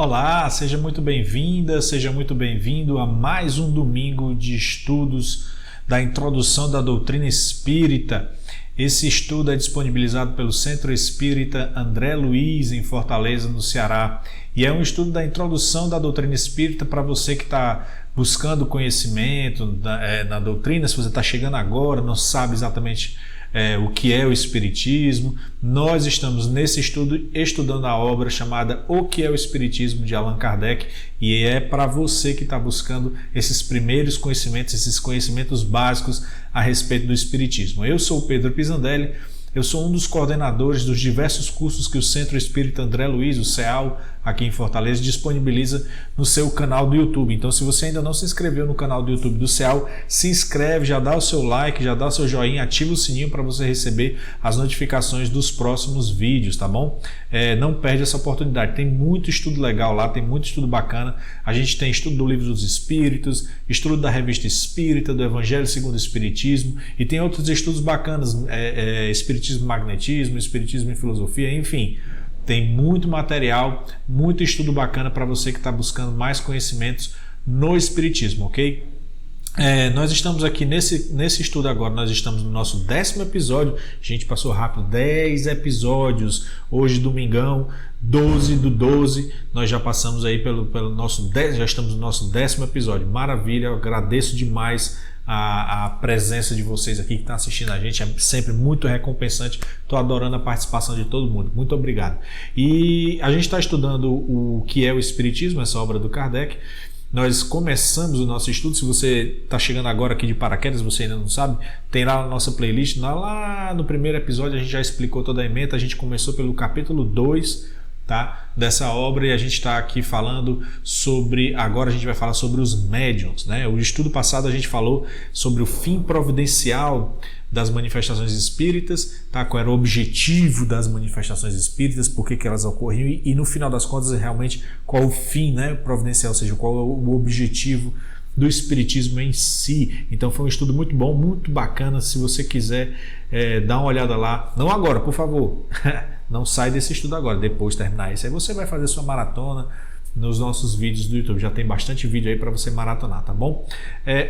Olá, seja muito bem-vinda, seja muito bem-vindo a mais um domingo de estudos da introdução da doutrina espírita. Esse estudo é disponibilizado pelo Centro Espírita André Luiz, em Fortaleza, no Ceará. E é um estudo da introdução da doutrina espírita para você que está buscando conhecimento na doutrina. Se você está chegando agora, não sabe exatamente o que é o Espiritismo, nós estamos nesse estudo estudando a obra chamada O que é o Espiritismo, de Allan Kardec, e é para você que está buscando esses primeiros conhecimentos, esses conhecimentos básicos a respeito do Espiritismo. Eu sou o Pedro Pisandelli, eu sou um dos coordenadores dos diversos cursos que o Centro Espírita André Luiz, o CEAL, aqui em Fortaleza, disponibiliza no seu canal do YouTube. Então, se você ainda não se inscreveu no canal do YouTube do CEAL, se inscreve, já dá o seu like, já dá o seu joinha, ativa o sininho para você receber as notificações dos próximos vídeos, tá bom? Não perde essa oportunidade. Tem muito estudo legal lá, tem muito estudo bacana. A gente tem estudo do Livro dos Espíritos, estudo da Revista Espírita, do Evangelho segundo o Espiritismo, e tem outros estudos bacanas, Espiritismo e Magnetismo, Espiritismo e Filosofia, enfim. Tem muito material, muito estudo bacana para você que está buscando mais conhecimentos no Espiritismo, ok? Nós estamos aqui nesse estudo agora, nós estamos no nosso 10º episódio. A gente passou rápido, 10 episódios. Hoje, domingão, 12/12, nós já passamos aí pelo nosso 10, já estamos no nosso 10º episódio. Maravilha, eu agradeço demais a presença de vocês aqui que estão assistindo a gente, é sempre muito recompensante. Estou adorando a participação de todo mundo, muito obrigado. E a gente está estudando o que é o Espiritismo, essa obra do Kardec. Nós começamos o nosso estudo. Se você está chegando agora aqui de paraquedas, você ainda não sabe, tem lá na nossa playlist, lá no primeiro episódio a gente já explicou toda a ementa. A gente começou pelo capítulo 2, tá, dessa obra, e a gente está aqui falando sobre, agora a gente vai falar sobre os médiuns, né? O estudo passado a gente falou sobre o fim providencial das manifestações espíritas, tá? Qual era o objetivo das manifestações espíritas, por que elas ocorriam e no final das contas realmente qual o fim, né, providencial, ou seja, qual é o objetivo do Espiritismo em si. Então foi um estudo muito bom, muito bacana. Se você quiser dar uma olhada lá, não agora, por favor, não sai desse estudo agora, depois de terminar isso aí você vai fazer sua maratona nos nossos vídeos do YouTube. Já tem bastante vídeo aí para você maratonar, tá bom?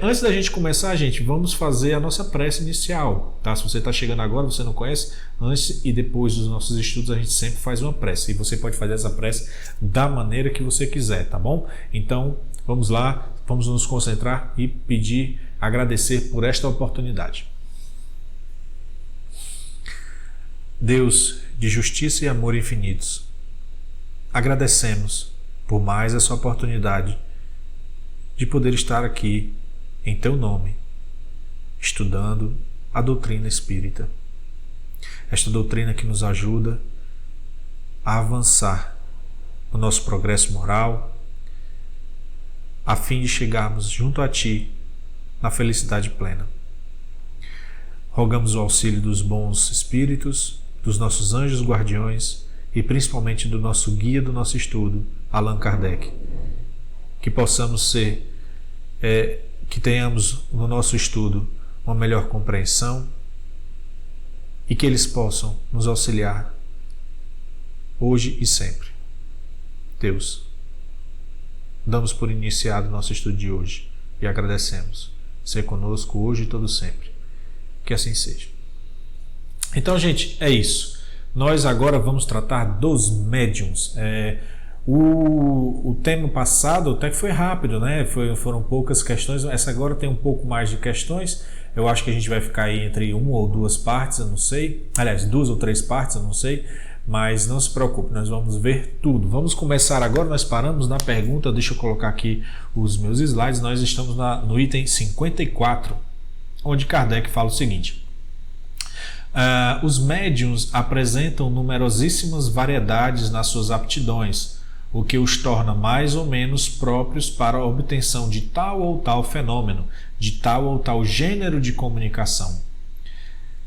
Antes da gente começar, gente, vamos fazer a nossa prece inicial, tá? Se você está chegando agora, você não conhece, antes e depois dos nossos estudos a gente sempre faz uma prece, e você pode fazer essa prece da maneira que você quiser, tá bom? Então, vamos lá, vamos nos concentrar e pedir, agradecer por esta oportunidade. Deus de justiça e amor infinitos, agradecemos por mais essa oportunidade de poder estar aqui em Teu nome, estudando a doutrina espírita. Esta doutrina que nos ajuda a avançar no nosso progresso moral, a fim de chegarmos junto a Ti na felicidade plena. Rogamos o auxílio dos bons espíritos, dos nossos anjos guardiões e principalmente do nosso guia do nosso estudo, Allan Kardec. Que possamos que tenhamos no nosso estudo uma melhor compreensão e que eles possam nos auxiliar hoje e sempre. Deus, damos por iniciado o nosso estudo de hoje e agradecemos. Ser conosco hoje e todo sempre. Que assim seja. Então, gente, é isso. Nós agora vamos tratar dos médiuns. O tema passado até que foi rápido, né? Foram poucas questões. Essa agora tem um pouco mais de questões. Eu acho que a gente vai ficar aí entre 1 ou 2 partes, eu não sei. Aliás, 2 ou 3 partes, eu não sei. Mas não se preocupe, nós vamos ver tudo. Vamos começar agora. Nós paramos na pergunta. Deixa eu colocar aqui os meus slides. Nós estamos no item 54, onde Kardec fala o seguinte: os médiuns apresentam numerosíssimas variedades nas suas aptidões, o que os torna mais ou menos próprios para a obtenção de tal ou tal fenômeno, de tal ou tal gênero de comunicação.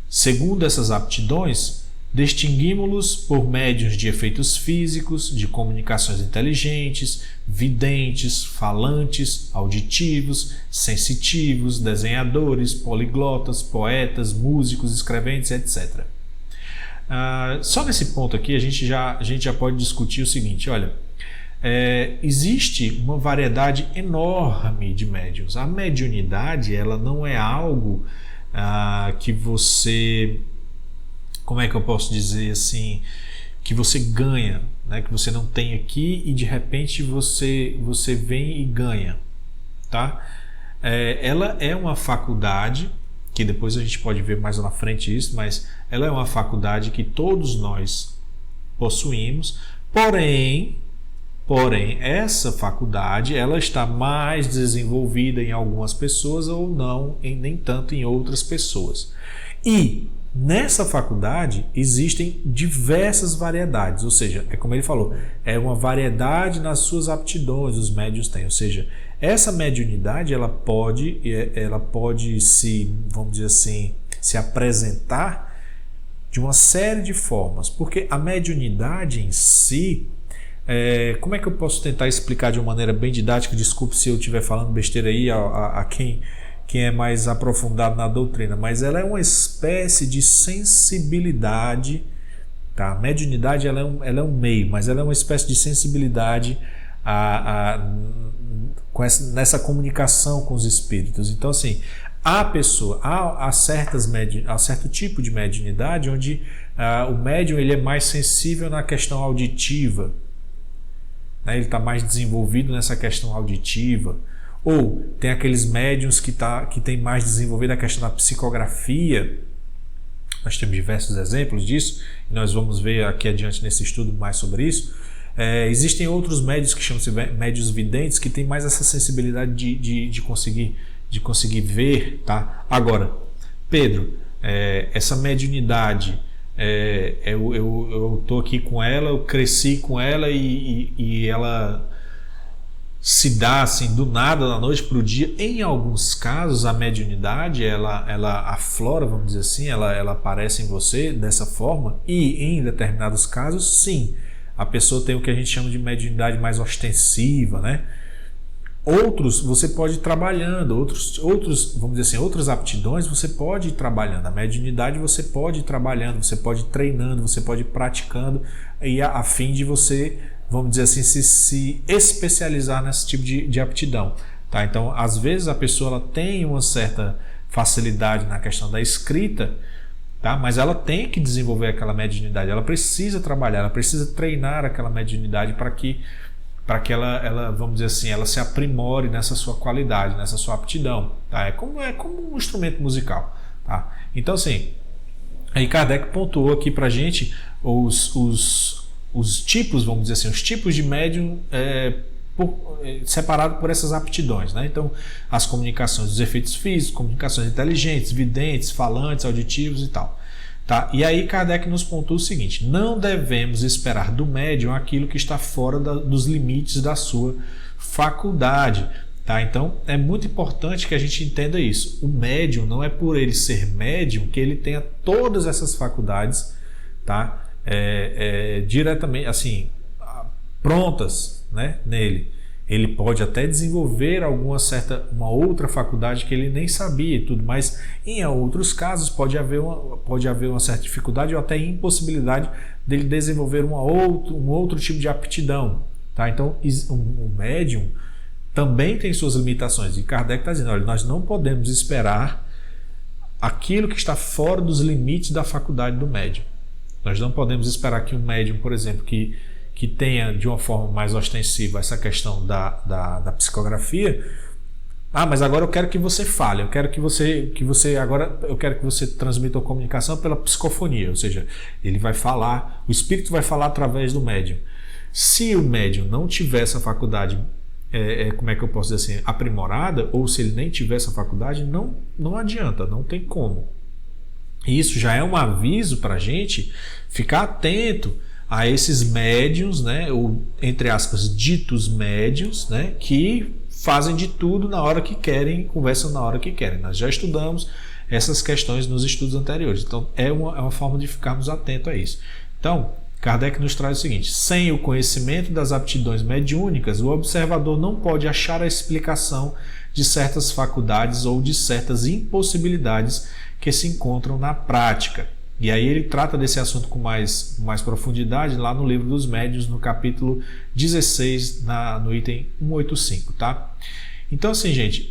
Segundo essas aptidões, distinguimos-los por médiuns de efeitos físicos, de comunicações inteligentes, videntes, falantes, auditivos, sensitivos, desenhadores, poliglotas, poetas, músicos, escreventes, etc. Só nesse ponto aqui a gente já pode discutir o seguinte: olha, existe uma variedade enorme de médiuns. A mediunidade, ela não é algo que você, como é que eu posso dizer assim, que você ganha, né? Que você não tem aqui e de repente você vem e ganha, tá? Ela é uma faculdade, que depois a gente pode ver mais na frente isso, mas ela é uma faculdade que todos nós possuímos, porém essa faculdade ela está mais desenvolvida em algumas pessoas ou não, nem tanto em outras pessoas. E nessa faculdade existem diversas variedades, ou seja, é como ele falou, é uma variedade nas suas aptidões os médiuns têm, ou seja, essa mediunidade ela pode se, vamos dizer assim, se apresentar de uma série de formas, porque a mediunidade em si, como é que eu posso tentar explicar de uma maneira bem didática? Desculpe se eu estiver falando besteira aí a quem é mais aprofundado na doutrina, mas ela é uma espécie de sensibilidade, tá? A mediunidade ela é um meio, mas ela é uma espécie de sensibilidade nessa comunicação com os espíritos. Então, assim, há certo tipo de mediunidade onde o médium ele é mais sensível na questão auditiva, né? Ele está mais desenvolvido nessa questão auditiva. Ou tem aqueles médiuns que tem mais desenvolvida a questão da psicografia. Nós temos diversos exemplos disso, e nós vamos ver aqui adiante nesse estudo mais sobre isso. Existem outros médiuns que chamam-se médiuns videntes, que têm mais essa sensibilidade de conseguir ver. Tá? Agora, Pedro, essa mediunidade, eu estou aqui com ela, eu cresci com ela e ela se dá assim do nada, da noite para o dia. Em alguns casos a mediunidade ela aflora, vamos dizer assim, ela aparece em você dessa forma, e em determinados casos sim, a pessoa tem o que a gente chama de mediunidade mais ostensiva, né? Outros você pode ir trabalhando, outros vamos dizer assim, outras aptidões você pode ir trabalhando. A mediunidade você pode ir trabalhando, você pode ir treinando, você pode ir praticando, e a fim de você, vamos dizer assim, se especializar nesse tipo de aptidão. Tá? Então, às vezes a pessoa ela tem uma certa facilidade na questão da escrita, tá? Mas ela tem que desenvolver aquela mediunidade, ela precisa trabalhar, ela precisa treinar aquela mediunidade para que ela, vamos dizer assim, ela se aprimore nessa sua qualidade, nessa sua aptidão. Tá? É como um instrumento musical. Tá? Então, assim, aí Kardec pontuou aqui para a gente os tipos, vamos dizer assim, os tipos de médium separado por essas aptidões, né? Então, as comunicações dos efeitos físicos, comunicações inteligentes, videntes, falantes, auditivos e tal. Tá? E aí Kardec nos pontua o seguinte: não devemos esperar do médium aquilo que está fora dos limites da sua faculdade. Tá? Então, é muito importante que a gente entenda isso. O médium não é por ele ser médium que ele tenha todas essas faculdades, tá? Diretamente assim prontas, né, nele. Ele pode até desenvolver uma outra faculdade que ele nem sabia e tudo, mas em outros casos pode haver uma certa dificuldade ou até impossibilidade dele desenvolver um outro tipo de aptidão. Tá? Então o médium também tem suas limitações, e Kardec está dizendo, olha, nós não podemos esperar aquilo que está fora dos limites da faculdade do médium. Nós não podemos esperar que um médium, por exemplo, que tenha de uma forma mais ostensiva essa questão da psicografia. Mas agora eu quero que você fale, eu quero que você transmita a comunicação pela psicofonia, ou seja, ele vai falar, o espírito vai falar através do médium. Se o médium não tiver essa faculdade, como é que eu posso dizer assim, aprimorada, ou se ele nem tiver essa faculdade, não adianta, não tem como. E isso já é um aviso para a gente ficar atento a esses médiuns, né, ou entre aspas, ditos médiuns, né, que fazem de tudo na hora que querem, conversam na hora que querem. Nós já estudamos essas questões nos estudos anteriores, então é uma forma de ficarmos atentos a isso. Então, Kardec nos traz o seguinte: sem o conhecimento das aptidões mediúnicas, o observador não pode achar a explicação de certas faculdades ou de certas impossibilidades que se encontram na prática. E aí ele trata desse assunto com mais profundidade lá no Livro dos Médiuns, no capítulo 16, no item 185, tá? Então, assim, gente,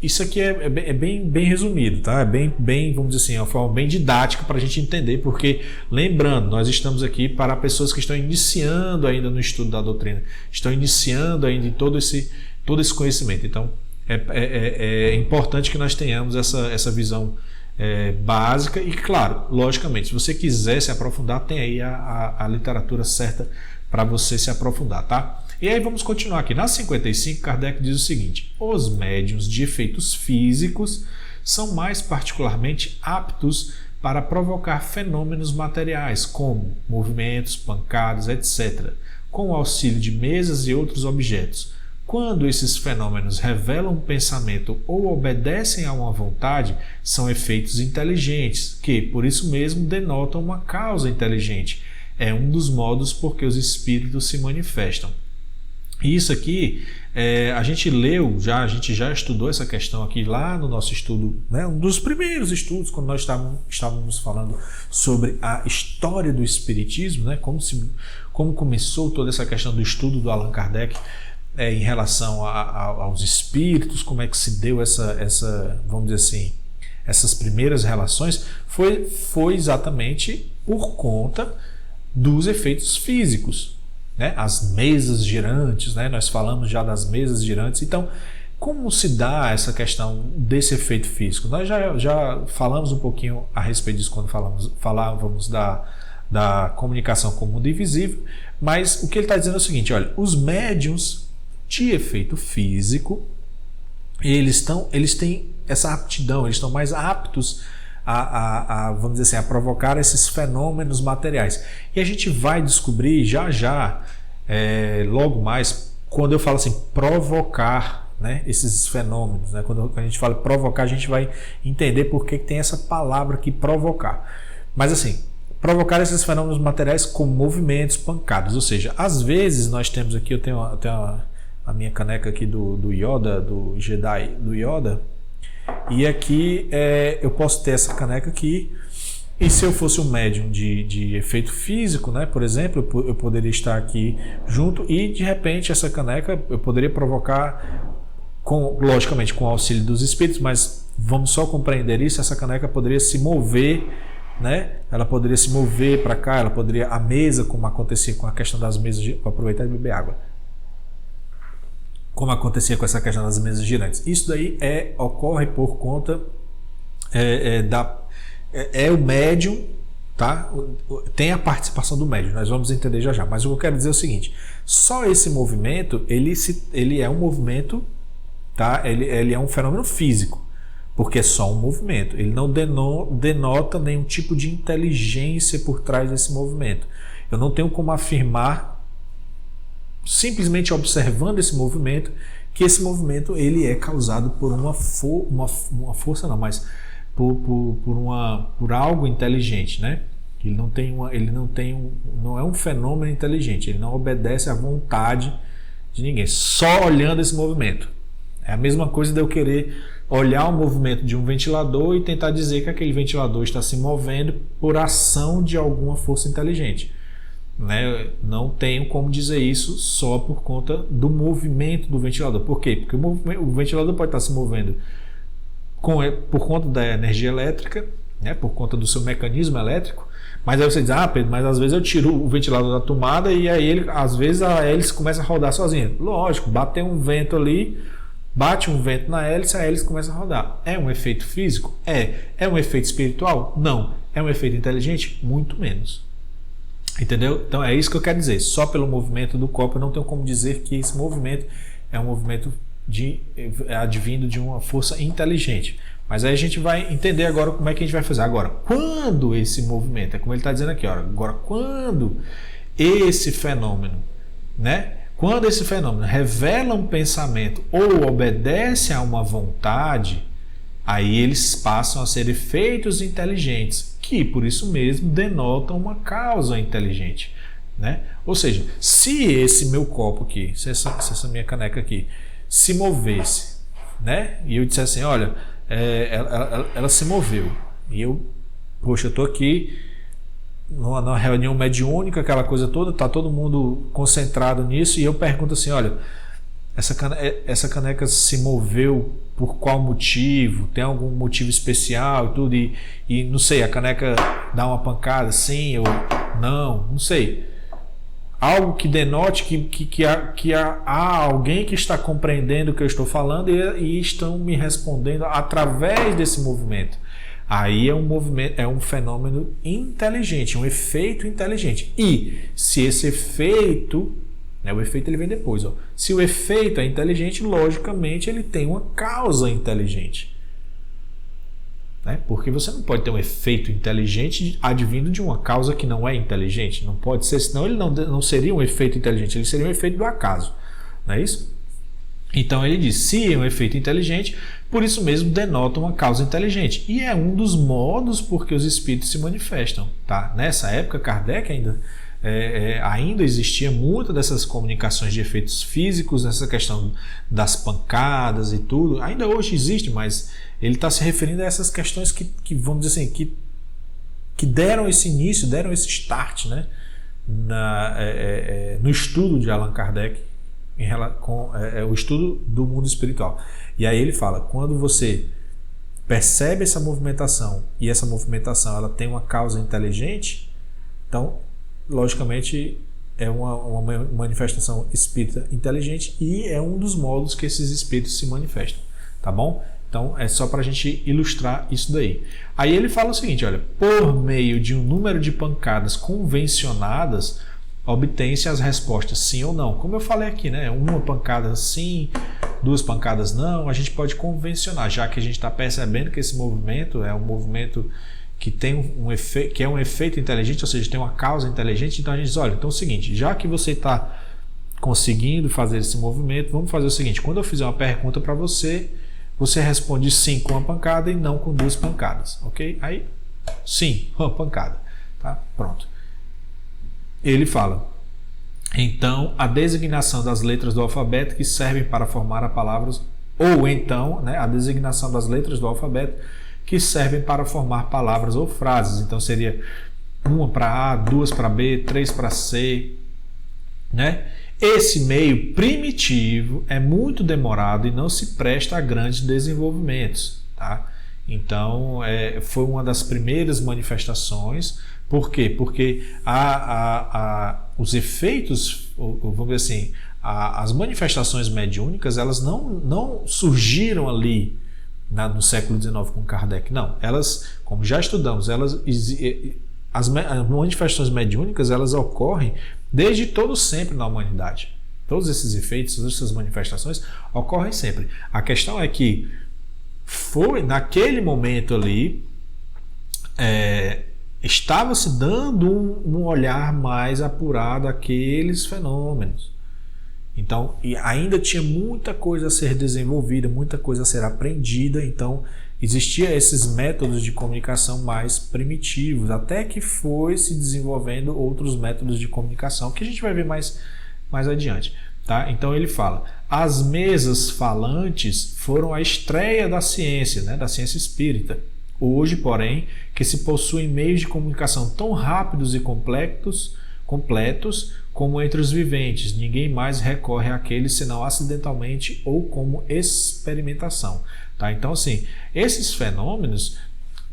isso aqui é bem resumido, tá? É bem, vamos dizer assim, é uma forma bem didática para a gente entender, porque, lembrando, nós estamos aqui para pessoas que estão iniciando ainda no estudo da doutrina, estão iniciando ainda em todo esse conhecimento. Então, é importante que nós tenhamos essa visão básica e, claro, logicamente, se você quiser se aprofundar, tem aí a literatura certa para você se aprofundar, tá? E aí vamos continuar aqui. Na 55, Kardec diz o seguinte: os médiuns de efeitos físicos são mais particularmente aptos para provocar fenômenos materiais, como movimentos, pancadas, etc., com o auxílio de mesas e outros objetos. Quando esses fenômenos revelam um pensamento ou obedecem a uma vontade, são efeitos inteligentes, que, por isso mesmo, denotam uma causa inteligente. É um dos modos por que os espíritos se manifestam. E isso aqui, a gente já estudou essa questão aqui lá no nosso estudo, né? Um dos primeiros estudos, quando nós estávamos falando sobre a história do Espiritismo, né? Como começou toda essa questão do estudo do Allan Kardec em relação aos espíritos, como é que se deu vamos dizer assim, essas primeiras relações, foi exatamente por conta dos efeitos físicos. Né? As mesas girantes, né? Nós falamos já das mesas girantes. Então, como se dá essa questão desse efeito físico? Nós já falamos um pouquinho a respeito disso quando falávamos da comunicação com o mundo invisível, mas o que ele está dizendo é o seguinte: olha, os médiuns de efeito físico, eles têm essa aptidão, eles estão mais aptos vamos dizer assim, a provocar esses fenômenos materiais. E a gente vai descobrir logo mais, quando eu falo assim, provocar, né, esses fenômenos, né? Quando a gente fala provocar, a gente vai entender por que tem essa palavra aqui, provocar. Mas assim, provocar esses fenômenos materiais com movimentos, pancadas. Ou seja, às vezes nós temos aqui, eu tenho a minha caneca aqui do Yoda, do Jedi do Yoda. E aqui eu posso ter essa caneca aqui, e se eu fosse um médium de efeito físico, né, por exemplo, eu poderia estar aqui junto e de repente essa caneca eu poderia provocar, logicamente com o auxílio dos espíritos, mas vamos só compreender isso, essa caneca poderia se mover, né, ela poderia se mover para cá, a mesa, como acontecia com a questão das mesas, vou aproveitar e beber água, como acontecia com essa questão das mesas girantes. Isso daí ocorre por conta o médium, tá? Tem a participação do médium, nós vamos entender já. Mas o que eu quero dizer é o seguinte: só esse movimento, ele é um movimento, tá? Ele é um fenômeno físico, porque é só um movimento. Ele não denota nenhum tipo de inteligência por trás desse movimento. Eu não tenho como afirmar, simplesmente observando esse movimento, que esse movimento ele é causado por uma força, não, mas por algo inteligente, né? Não é um fenômeno inteligente, ele não obedece à vontade de ninguém, só olhando esse movimento. É a mesma coisa de eu querer olhar o movimento de um ventilador e tentar dizer que aquele ventilador está se movendo por ação de alguma força inteligente. Né? Não tenho como dizer isso só por conta do movimento do ventilador. Por quê? Porque o ventilador pode estar se movendo por conta da energia elétrica, né? Por conta do seu mecanismo elétrico, mas aí você diz: Pedro, mas às vezes eu tiro o ventilador da tomada e aí às vezes a hélice começa a rodar sozinha. Lógico, bate um vento na hélice, a hélice começa a rodar. É um efeito físico? É um efeito espiritual? Não. É um efeito inteligente? Muito menos. Entendeu? Então é isso que eu quero dizer. Só pelo movimento do corpo eu não tenho como dizer que esse movimento é um movimento advindo de uma força inteligente. Mas aí a gente vai entender agora como é que a gente vai fazer. Agora, quando esse movimento, é como ele está dizendo aqui, agora quando esse fenômeno, né? Quando esse fenômeno revela um pensamento ou obedece a uma vontade, aí eles passam a ser efeitos inteligentes, que por isso mesmo denotam uma causa inteligente, né? Ou seja, se esse meu copo aqui, se essa minha caneca aqui se movesse, né? E eu dissesse assim: olha, ela se moveu, e eu Poxa, eu estou aqui numa reunião mediúnica, aquela coisa toda, está todo mundo concentrado nisso, e eu pergunto assim, olha, essa caneca se moveu por qual motivo? Tem algum motivo especial e tudo? E não sei, a caneca dá uma pancada, sim ou não sei. Algo que denote que há alguém que está compreendendo o que eu estou falando e estão me respondendo através desse movimento. Aí é um fenômeno inteligente, um efeito inteligente. E se esse efeito, o efeito ele vem depois, se o efeito é inteligente, logicamente ele tem uma causa inteligente. Porque você não pode ter um efeito inteligente advindo de uma causa que não é inteligente. Não pode ser, senão ele não seria um efeito inteligente, ele seria um efeito do acaso. Não é isso? Então ele diz, se é um efeito inteligente, por isso mesmo denota uma causa inteligente. E é um dos modos por que os espíritos se manifestam. Tá? Nessa época, Kardec ainda existia muita dessas comunicações de efeitos físicos, nessa questão das pancadas e tudo. Ainda hoje existe, mas ele está se referindo a essas questões que vamos dizer assim, que deram esse início, deram esse start, né? No estudo de Allan Kardec, com o estudo do mundo espiritual. E aí ele fala, quando você percebe essa movimentação e essa movimentação ela tem uma causa inteligente, então logicamente é uma manifestação espírita inteligente e é um dos modos que esses espíritos se manifestam, tá bom? Então é só para a gente ilustrar isso daí. Aí ele fala o seguinte, olha, por meio de um número de pancadas convencionadas obtém-se as respostas sim ou não. Como eu falei aqui, né? Uma pancada sim, duas pancadas não, a gente pode convencionar, já que a gente está percebendo que esse movimento é um movimento que tem um efeito, que é um efeito inteligente, ou seja, tem uma causa inteligente, então a gente diz, olha, então é o seguinte, já que você está conseguindo fazer esse movimento, vamos fazer o seguinte, quando eu fizer uma pergunta para você, você responde sim com uma pancada e não com duas pancadas, ok? Aí, sim, uma pancada, tá? Pronto. Ele fala, então, a designação das letras do alfabeto que servem para formar as palavras, ou então, a designação das letras do alfabeto que servem para formar palavras ou frases. Então, seria uma para A, duas para B, três para C, né? Esse meio primitivo é muito demorado e não se presta a grandes desenvolvimentos, tá? Então, foi uma das primeiras manifestações. Por quê? Porque os efeitos, vamos dizer assim, as manifestações mediúnicas, elas não surgiram ali no século XIX com Kardec. Não, elas, como já estudamos, as manifestações mediúnicas, elas ocorrem desde todo sempre na humanidade. Todos esses efeitos, todas essas manifestações ocorrem sempre. A questão é que foi naquele momento ali, estava se dando um olhar mais apurado àqueles fenômenos. Então, e ainda tinha muita coisa a ser desenvolvida, muita coisa a ser aprendida, então existiam esses métodos de comunicação mais primitivos, até que foi se desenvolvendo outros métodos de comunicação, que a gente vai ver mais adiante. Tá? Então ele fala, as mesas falantes foram a estreia da ciência, da ciência espírita. Hoje, porém, que se possuem meios de comunicação tão rápidos e completos como entre os viventes, ninguém mais recorre àqueles senão acidentalmente ou como experimentação. Tá? Então, assim, esses fenômenos,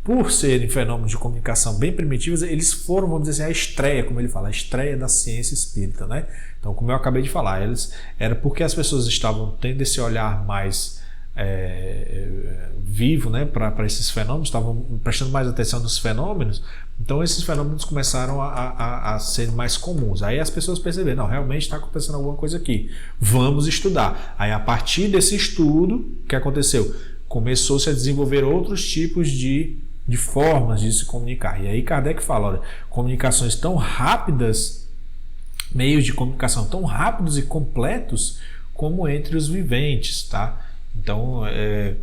por serem fenômenos de comunicação bem primitivos, eles foram, vamos dizer assim, a estreia, como ele fala, a estreia da ciência espírita. Né? Então, como eu acabei de falar, era porque as pessoas estavam tendo esse olhar mais vivo, né, para esses fenômenos, estavam prestando mais atenção nos fenômenos, então esses fenômenos começaram a ser mais comuns. Aí as pessoas perceberam, não, realmente está acontecendo alguma coisa aqui, vamos estudar. Aí a partir desse estudo, o que aconteceu? Começou-se a desenvolver outros tipos de formas de se comunicar. E aí Kardec fala, olha, comunicações tão rápidas, meios de comunicação tão rápidos e completos como entre os viventes, tá? Então,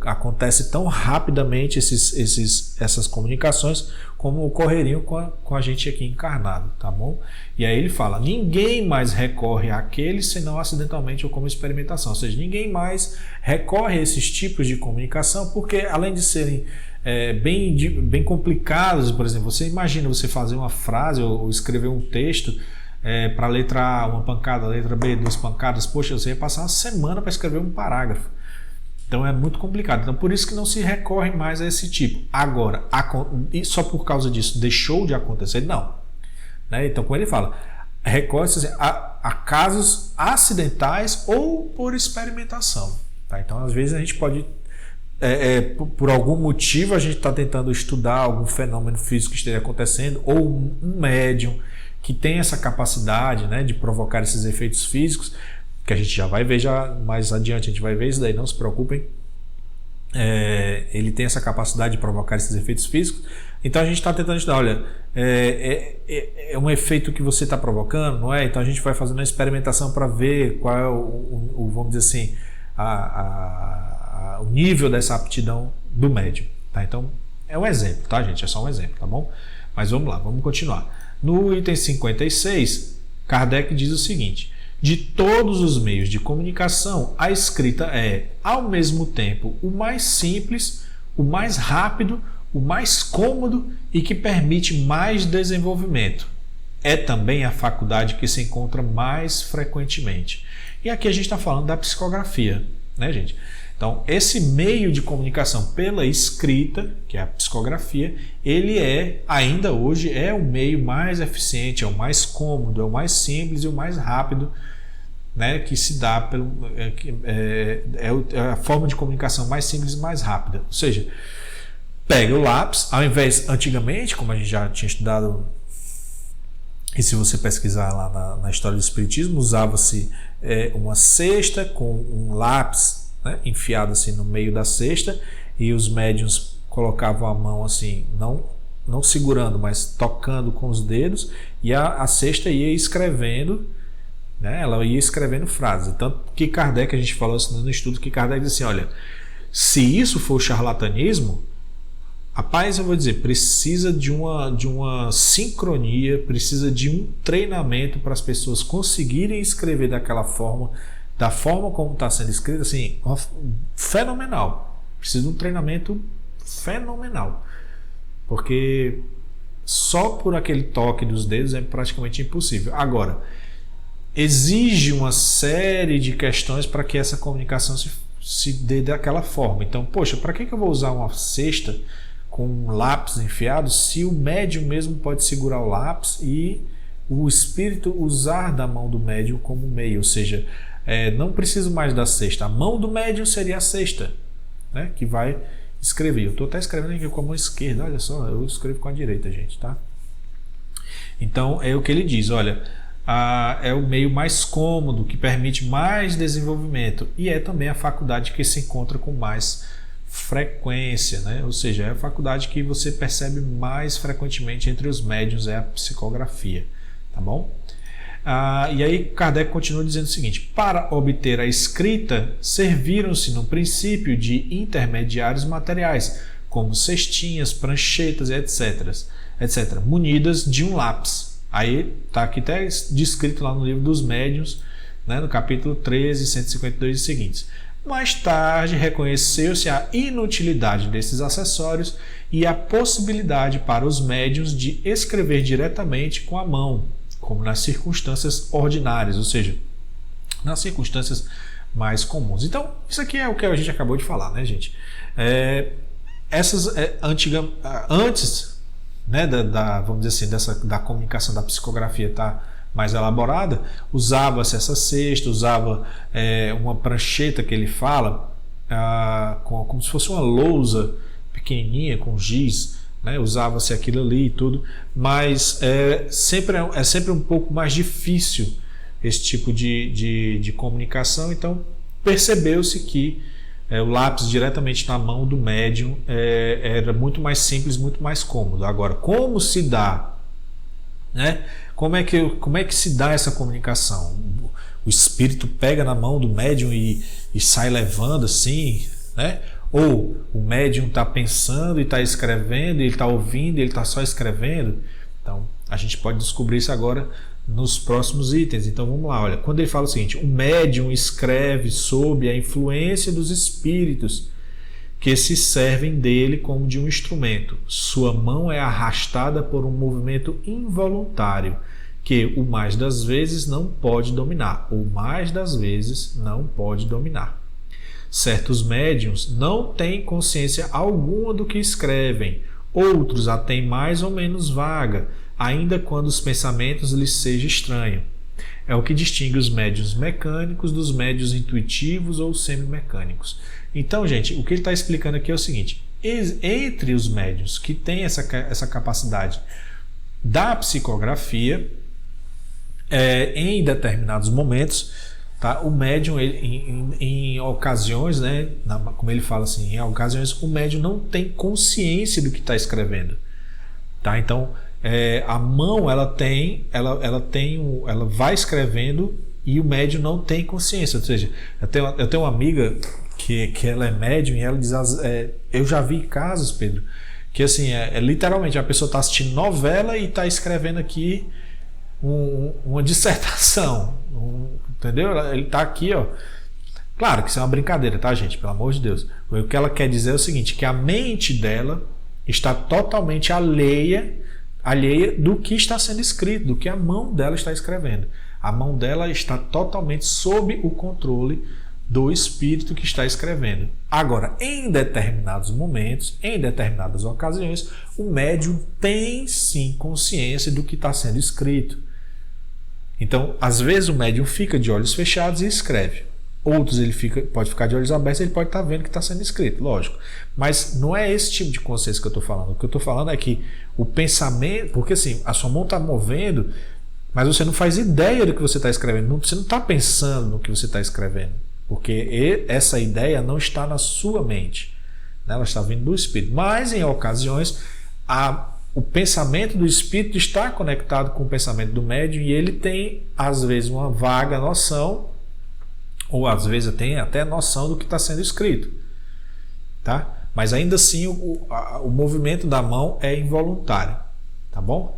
acontece tão rapidamente essas comunicações como ocorreriam com a gente aqui encarnado, tá bom? E aí ele fala, ninguém mais recorre àquele senão acidentalmente ou como experimentação, ou seja, ninguém mais recorre a esses tipos de comunicação, porque além de serem bem complicados, por exemplo, você imagina você fazer uma frase ou escrever um texto para a letra A, uma pancada, letra B, 2 pancadas, poxa, você ia passar uma semana para escrever um parágrafo. Então é muito complicado. Então por isso que não se recorre mais a esse tipo. Agora, só por causa disso deixou de acontecer? Não. Né? Então como ele fala, recorre-se a casos acidentais ou por experimentação. Tá? Então às vezes a gente pode, por algum motivo a gente está tentando estudar algum fenômeno físico que esteja acontecendo, ou um médium que tem essa capacidade, né, de provocar esses efeitos físicos, que a gente já vai ver mais adiante, a gente vai ver isso daí, não se preocupem. Ele tem essa capacidade de provocar esses efeitos físicos, então a gente está tentando estudar, olha, é um efeito que você está provocando, não é? Então a gente vai fazendo uma experimentação para ver qual é vamos dizer assim, o nível dessa aptidão do médium, tá? Então é um exemplo, tá, gente? É só um exemplo, tá bom? Mas vamos lá, vamos continuar. No item 56, Kardec diz o seguinte: de todos os meios de comunicação, a escrita é, ao mesmo tempo, o mais simples, o mais rápido, o mais cômodo e que permite mais desenvolvimento. É também a faculdade que se encontra mais frequentemente. E aqui a gente está falando da psicografia, né, gente? Então, esse meio de comunicação pela escrita, que é a psicografia, ele ainda hoje, o meio mais eficiente, é o mais cômodo, é o mais simples e o mais rápido, né, que se dá é a forma de comunicação mais simples e mais rápida. Ou seja, pega o lápis, ao invés, antigamente, como a gente já tinha estudado, e se você pesquisar lá na história do Espiritismo, usava-se uma cesta com um lápis, né, enfiado assim no meio da cesta, e os médiuns colocavam a mão assim, não segurando, mas tocando com os dedos, e a cesta ia escrevendo, né, ela ia escrevendo frases. Tanto que Kardec, a gente falou assim no estudo, que Kardec disse assim, olha, se isso for charlatanismo, rapaz, eu vou dizer, precisa de uma sincronia, precisa de um treinamento para as pessoas conseguirem escrever daquela forma, da forma como está sendo escrito, assim, fenomenal. Precisa de um treinamento fenomenal. Porque só por aquele toque dos dedos é praticamente impossível. Agora, exige uma série de questões para que essa comunicação se dê daquela forma. Então, poxa, para que eu vou usar uma cesta com um lápis enfiado se o médium mesmo pode segurar o lápis e o espírito usar da mão do médium como meio? Ou seja, não preciso mais da cesta. A mão do médium seria a cesta, né, que vai escrever. Eu estou até escrevendo aqui com a mão esquerda. Olha só, eu escrevo com a direita, gente, tá? Então, é o que ele diz. Olha, é o meio mais cômodo, que permite mais desenvolvimento. E é também a faculdade que se encontra com mais frequência, né? Ou seja, é a faculdade que você percebe mais frequentemente entre os médiuns, é a psicografia. Tá bom? E aí Kardec continua dizendo o seguinte: para obter a escrita, serviram-se no princípio de intermediários materiais, como cestinhas, pranchetas, etc., munidas de um lápis. Aí está aqui até descrito lá no livro dos médiuns, né, no capítulo 13, 152 e seguintes. Mais tarde reconheceu-se a inutilidade desses acessórios e a possibilidade para os médiuns de escrever diretamente com a mão, como nas circunstâncias ordinárias, ou seja, nas circunstâncias mais comuns. Então, isso aqui é o que a gente acabou de falar, né, gente? Antes, né, vamos dizer assim, da comunicação da psicografia estar mais elaborada, usava-se essa cesta, usava uma prancheta que ele fala, como se fosse uma lousa pequenininha com giz, né? Usava-se aquilo ali e tudo, mas é sempre um pouco mais difícil esse tipo de comunicação. Então percebeu-se que o lápis diretamente na mão do médium era muito mais simples, muito mais cômodo. Agora, como se dá, né? Como é que se dá essa comunicação? o espírito pega na mão do médium e sai levando assim, né? Ou o médium está pensando e está escrevendo, ele está ouvindo e ele está só escrevendo. Então, a gente pode descobrir isso agora nos próximos itens. Então, vamos lá. Olha, quando ele fala o seguinte: o médium escreve sob a influência dos espíritos que se servem dele como de um instrumento. Sua mão é arrastada por um movimento involuntário que, o mais das vezes, não pode dominar. O mais das vezes não pode dominar. Certos médiuns não têm consciência alguma do que escrevem, outros a têm mais ou menos vaga, ainda quando os pensamentos lhes sejam estranhos. É o que distingue os médiuns mecânicos dos médiuns intuitivos ou semimecânicos. Então, gente, o que ele está explicando aqui é o seguinte: entre os médiuns que têm essa capacidade da psicografia, em determinados momentos, tá? O médium, em ocasiões, né, como ele fala assim, em ocasiões o médium não tem consciência do que está escrevendo, tá? Então, a mão ela vai escrevendo e o médium não tem consciência. Ou seja, eu tenho uma amiga que ela é médium e ela diz, eu já vi casos, Pedro, que assim, literalmente a pessoa está assistindo novela e está escrevendo aqui uma dissertação, entendeu? Ele está aqui, ó. Claro que isso é uma brincadeira, tá, gente? Pelo amor de Deus. O que ela quer dizer é o seguinte: que a mente dela está totalmente alheia do que está sendo escrito, do que a mão dela está escrevendo. A mão dela está totalmente sob o controle do espírito que está escrevendo. Agora, em determinados momentos, em determinadas ocasiões, o médium tem sim consciência do que está sendo escrito. Então, às vezes o médium fica de olhos fechados e escreve. Outros ele pode ficar de olhos abertos e ele pode estar vendo o que está sendo escrito, lógico. Mas não é esse tipo de consciência que eu estou falando. O que eu estou falando é que o pensamento... Porque assim, a sua mão está movendo, mas você não faz ideia do que você está escrevendo. Você não está pensando no que você está escrevendo. Porque essa ideia não está na sua mente, né? Ela está vindo do espírito. Mas em ocasiões, o pensamento do espírito está conectado com o pensamento do médium e ele tem, às vezes, uma vaga noção, ou às vezes tem até noção do que está sendo escrito, tá? Mas ainda assim o movimento da mão é involuntário, tá bom?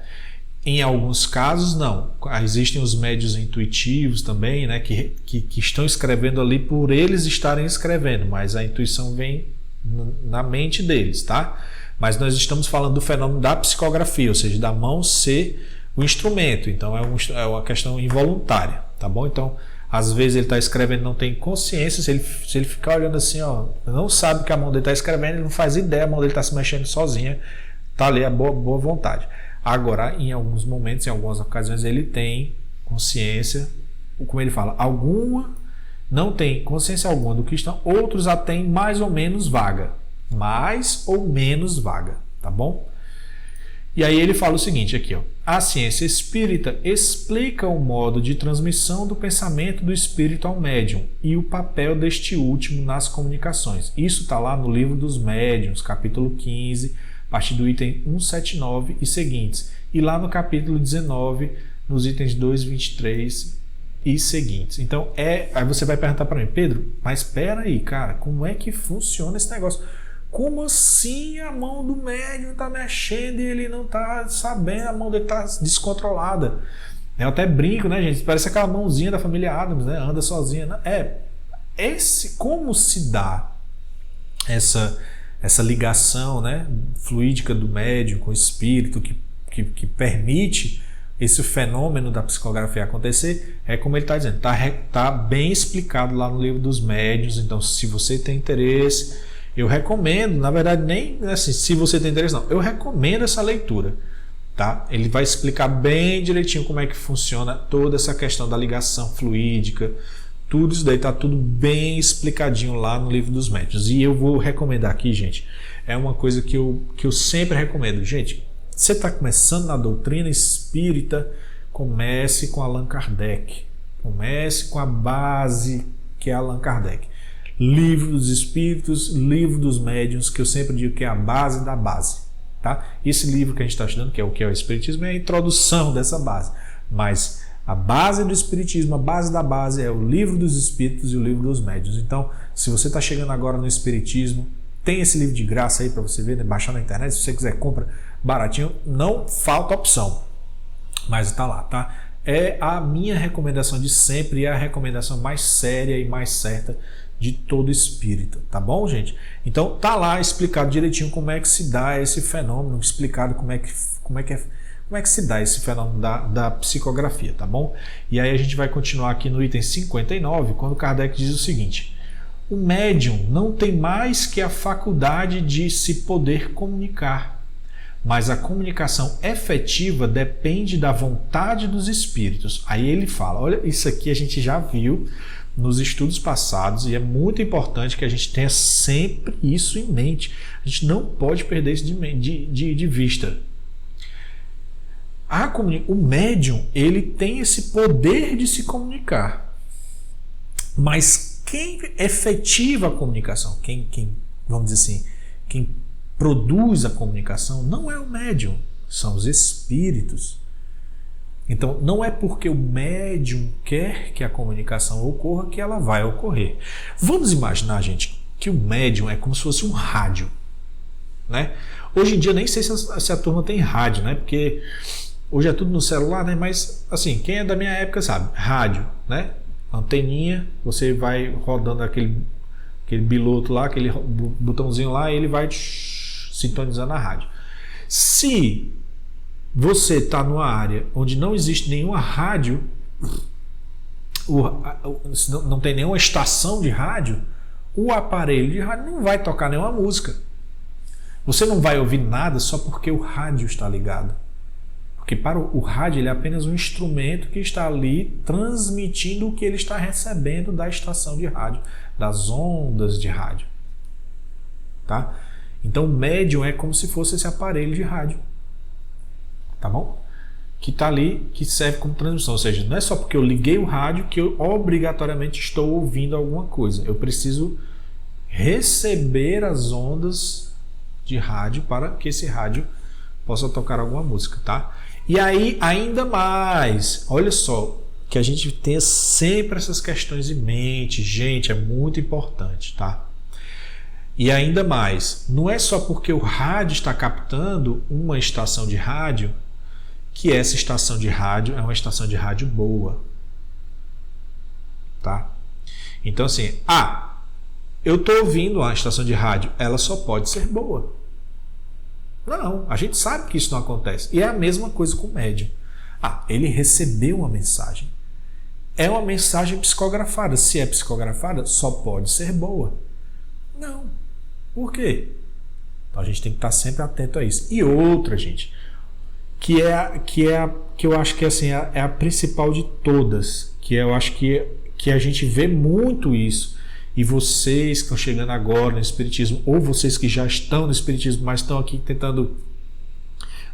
Em alguns casos não. Existem os médiuns intuitivos também, né, que estão escrevendo ali por eles estarem escrevendo, mas a intuição vem na mente deles, tá? Mas nós estamos falando do fenômeno da psicografia, ou seja, da mão ser o instrumento. Então é uma questão involuntária, tá bom? Então, às vezes ele está escrevendo, não tem consciência. Se ele ficar olhando assim, ó, não sabe que a mão dele está escrevendo, ele não faz ideia, a mão dele está se mexendo sozinha, está ali a boa vontade. Agora, em alguns momentos, em algumas ocasiões, ele tem consciência, como ele fala, não tem consciência alguma do que estão, outros a têm mais ou menos vaga. Mais ou menos vaga, tá bom? E aí ele fala o seguinte aqui, ó: a ciência espírita explica o modo de transmissão do pensamento do espírito ao médium e o papel deste último nas comunicações. Isso está lá no Livro dos Médiuns, capítulo 15, a partir do item 179 e seguintes. E lá no capítulo 19, nos itens 2, 23 e seguintes. Então, aí você vai perguntar para mim: Pedro, mas espera aí, cara, como é que funciona esse negócio? Como assim a mão do médium está mexendo e ele não está sabendo, a mão dele está descontrolada? Eu até brinco, né, gente? Parece aquela mãozinha da família Addams, né? Anda sozinha. Como se dá essa ligação, né, fluídica do médium com o espírito que permite esse fenômeno da psicografia acontecer? É como ele está dizendo, está bem explicado lá no Livro dos Médiuns. Então, se você tem interesse, eu recomendo, na verdade, nem assim, se você tem interesse, não, eu recomendo essa leitura, tá? Ele vai explicar bem direitinho como é que funciona toda essa questão da ligação fluídica, tudo isso daí está tudo bem explicadinho lá no Livro dos Médiuns. E eu vou recomendar aqui, gente, é uma coisa que eu sempre recomendo. Gente, você está começando na doutrina espírita, comece com Allan Kardec, comece com a base que é Allan Kardec. Livro dos Espíritos, Livro dos Médiuns, que eu sempre digo que é a base da base, tá? Esse livro que a gente está estudando, que é o Espiritismo, é a introdução dessa base, mas A base do espiritismo, a base da base é o Livro dos Espíritos e o Livro dos Médiuns. Então, se você está chegando agora no espiritismo, tem esse livro de graça aí para você ver, né? Baixar na internet, se você quiser compra baratinho, não falta opção. Mas está lá, tá? É a minha recomendação de sempre e é a recomendação mais séria e mais certa de todo espírita, tá bom, gente? Então tá lá explicado direitinho como é que se dá esse fenômeno, explicado como é que se dá esse fenômeno da psicografia, tá bom? E aí a gente vai continuar aqui no item 59, quando Kardec diz o seguinte: o médium não tem mais que a faculdade de se poder comunicar, mas a comunicação efetiva depende da vontade dos espíritos. Aí ele fala, olha, isso aqui a gente já viu nos estudos passados e é muito importante que a gente tenha sempre isso em mente. A gente não pode perder isso de vista. O médium, ele tem esse poder de se comunicar, mas quem efetiva a comunicação, vamos dizer assim, quem produz a comunicação não é o médium, são os espíritos. Então, não é porque o médium quer que a comunicação ocorra que ela vai ocorrer. Vamos imaginar, gente, que o médium é como se fosse um rádio, né? Hoje em dia, nem sei se a turma tem rádio, né? Porque hoje é tudo no celular, né? Mas, assim, quem é da minha época sabe, rádio, né? Anteninha, você vai rodando aquele biloto lá, aquele botãozinho lá, e ele vai sintonizando a rádio. Se você está numa área onde não existe nenhuma rádio, não tem nenhuma estação de rádio, o aparelho de rádio não vai tocar nenhuma música. Você não vai ouvir nada só porque o rádio está ligado. Porque para o rádio ele é apenas um instrumento que está ali transmitindo o que ele está recebendo da estação de rádio, das ondas de rádio. Tá? Então o médium é como se fosse esse aparelho de rádio. Tá bom? Que está ali, que serve como transmissão. Ou seja, não é só porque eu liguei o rádio que eu obrigatoriamente estou ouvindo alguma coisa. Eu preciso receber as ondas de rádio para que esse rádio possa tocar alguma música, tá? E aí, ainda mais, olha só, que a gente tenha sempre essas questões em mente, gente, é muito importante, tá? E ainda mais, não é só porque o rádio está captando uma estação de rádio que essa estação de rádio é uma estação de rádio boa, tá? Então assim, eu estou ouvindo uma estação de rádio, ela só pode ser boa. Não, a gente sabe que isso não acontece. E é a mesma coisa com o médium. Ele recebeu uma mensagem. É uma mensagem psicografada. Se é psicografada, só pode ser boa. Não. Por quê? Então a gente tem que estar sempre atento a isso. E outra, gente, que eu acho que assim, é a principal de todas, que eu acho que a gente vê muito isso. E vocês que estão chegando agora no Espiritismo, ou vocês que já estão no Espiritismo, mas estão aqui tentando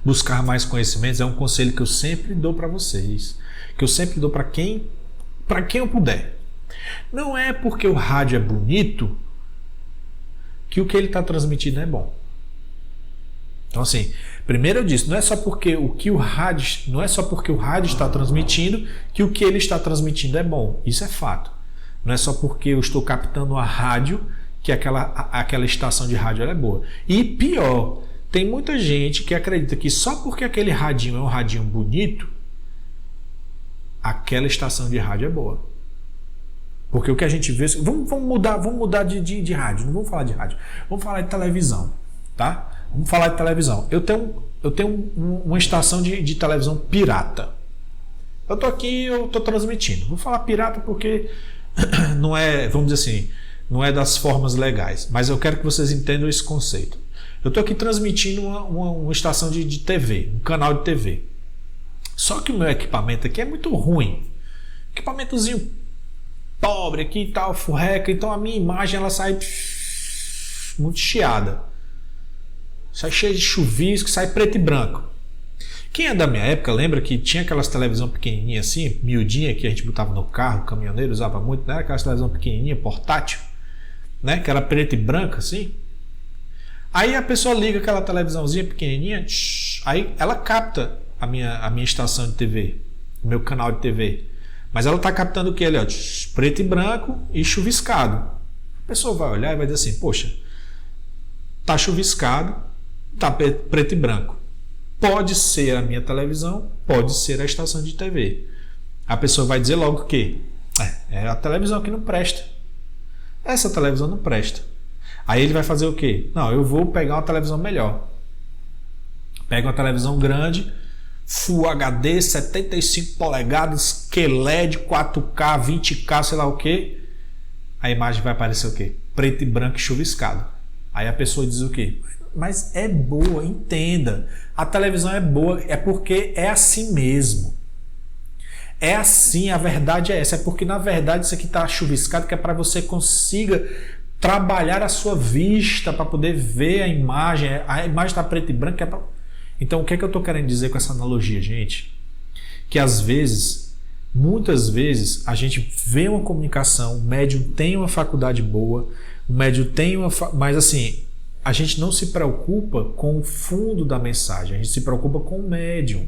buscar mais conhecimentos, é um conselho que eu sempre dou para vocês, que eu sempre dou para quem eu puder. Não é porque o rádio é bonito que o que ele está transmitindo é bom. Então assim, primeiro eu disse, não é só porque o rádio está transmitindo que o que ele está transmitindo é bom. Isso é fato. Não é só porque eu estou captando a rádio que aquela estação de rádio ela é boa. E pior, tem muita gente que acredita que só porque aquele radinho é um radinho bonito, aquela estação de rádio é boa. Porque o que a gente vê... Vamos mudar de rádio. Não vamos falar de rádio. Vamos falar de televisão. Tá? Vamos falar de televisão. Eu tenho uma estação de televisão pirata. Eu estou aqui, eu estou transmitindo. Vou falar pirata porque... não é, vamos dizer assim, não é das formas legais, mas eu quero que vocês entendam esse conceito. Eu estou aqui transmitindo uma estação de TV, um canal de TV. Só que o meu equipamento aqui é muito ruim. Equipamentozinho pobre aqui e tal, furreca, então a minha imagem ela sai muito chiada. Sai cheia de chuvisco, sai preto e branco. Quem é da minha época lembra que tinha aquelas televisão pequenininha assim, miudinha, que a gente botava no carro, o caminhoneiro usava muito, né? Aquelas televisão pequenininha, portátil, né? Que era preta e branca assim. Aí a pessoa liga aquela televisãozinha pequenininha, aí ela capta a minha estação de TV. no meu canal de TV. Mas ela está captando o que ali? Ó, preto e branco e chuviscado. A pessoa vai olhar e vai dizer assim, poxa, tá chuviscado, tá preto e branco. Pode ser a minha televisão, pode ser a estação de TV. A pessoa vai dizer logo que é a televisão que não presta. Essa televisão não presta. Aí ele vai fazer o quê? Não, eu vou pegar uma televisão melhor. Pega uma televisão grande, Full HD, 75 polegadas, QLED, 4K, 20K, sei lá o quê. A imagem vai aparecer o quê? Preto e branco e chuviscado. Aí a pessoa diz o quê? Mas é boa, entenda. A televisão é boa, é porque é assim mesmo. É assim, a verdade é essa. É porque na verdade isso aqui está chuviscado, que é para você consiga trabalhar a sua vista para poder ver a imagem. A imagem está preta e branca. Então o que é que eu estou querendo dizer com essa analogia, gente? Que às vezes, muitas vezes, a gente vê uma comunicação, o médium tem uma faculdade boa, o médium tem mas assim, a gente não se preocupa com o fundo da mensagem, a gente se preocupa com o médium.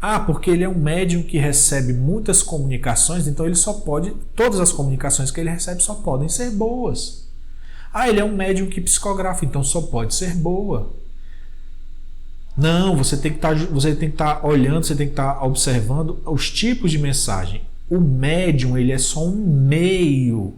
Ah, porque ele é um médium que recebe muitas comunicações, então ele só pode, todas as comunicações que ele recebe só podem ser boas. Ah, ele é um médium que psicografa, então só pode ser boa. Não, você tem que estar olhando, você tem que estar observando os tipos de mensagem. O médium, ele é só um meio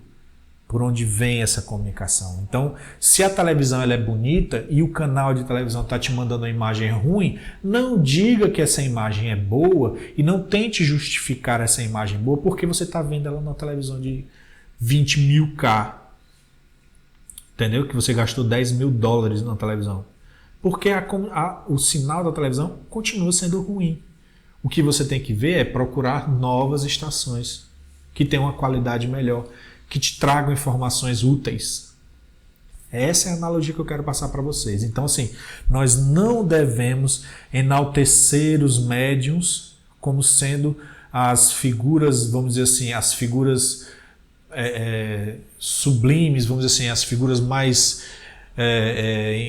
por onde vem essa comunicação. Então, se a televisão ela é bonita e o canal de televisão está te mandando uma imagem ruim, não diga que essa imagem é boa e não tente justificar essa imagem boa porque você está vendo ela numa televisão de 20.000K. Entendeu? Que você gastou $10.000 na televisão. Porque o sinal da televisão continua sendo ruim. O que você tem que ver é procurar novas estações que tenham uma qualidade melhor, que te tragam informações úteis. Essa é a analogia que eu quero passar para vocês. Então, assim, nós não devemos enaltecer os médiuns como sendo as figuras, vamos dizer assim, as figuras sublimes, vamos dizer assim, as figuras mais